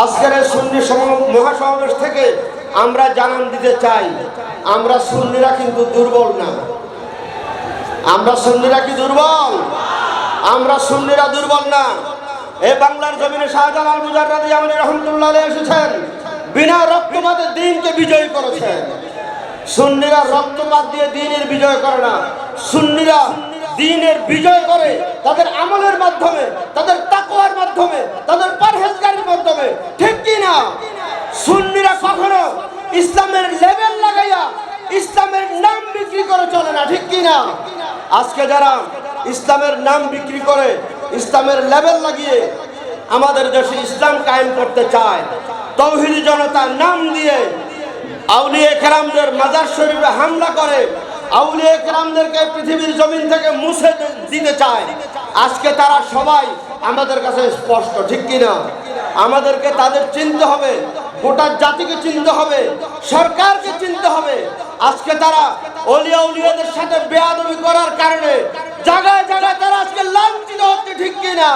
আজকের এই সুন্নি মহাসমাবেশ থেকে আমরা জানান দিতে চাই, আমরা সুন্নিরা কিন্তু দুর্বল না। আমরা সুন্নিরা কি দুর্বল? আমরা সুন্নিরা দুর্বল না। এই বাংলার জমিনে শাহজালাল মুজাররদি আমাদের রহমতুল্লাহ আলাইহি এসেছেন, বিনা রক্তপাতে দ্বীনকে বিজয় করেছেন। সুন্নিরা রক্তপাত দিয়ে দ্বীনের বিজয় করে না, সুন্নিরা দ্বীনের বিজয় করে তাদের আমলের মাধ্যমে, তাদের তাকওয়ার মাধ্যমে, তাদের পরহেজগারির মাধ্যমে। ঠিক কি না? সুন্নিরা কখনো ইসলামের লেভেল লাগাইয়া ইসলামের নাম বিক্রি করে চলে না। ঠিক কি না? আজকে যারা ইসলামের নাম বিক্রি করে, ইসলামের লেভেল লাগিয়ে আমাদের দেশে ইসলাম কায়েম করতে চায়, তৌহিদি জনতার নাম দিয়ে আউলিয়া কেরামদের মাজার শরীফে হামলা করে, আউলিয়া কেরামদেরকে পৃথিবীর জমিন থেকে মুছে দিতে চায়, আজকে তারা সবাই আমাদের কাছে স্পষ্ট। ঠিক কিনা? আমাদেরকে তাদের চিনতে হবে, গোটা জাতিকে চিনতে হবে, সরকারকে চিনতে হবে। আজকে তারা অলিয়া উলিয়াদের সাথে বেয়াদবি করার কারণে জায়গায় জায়গায় তারা আজকে লাঞ্ছিত হচ্ছে। ঠিক কিনা?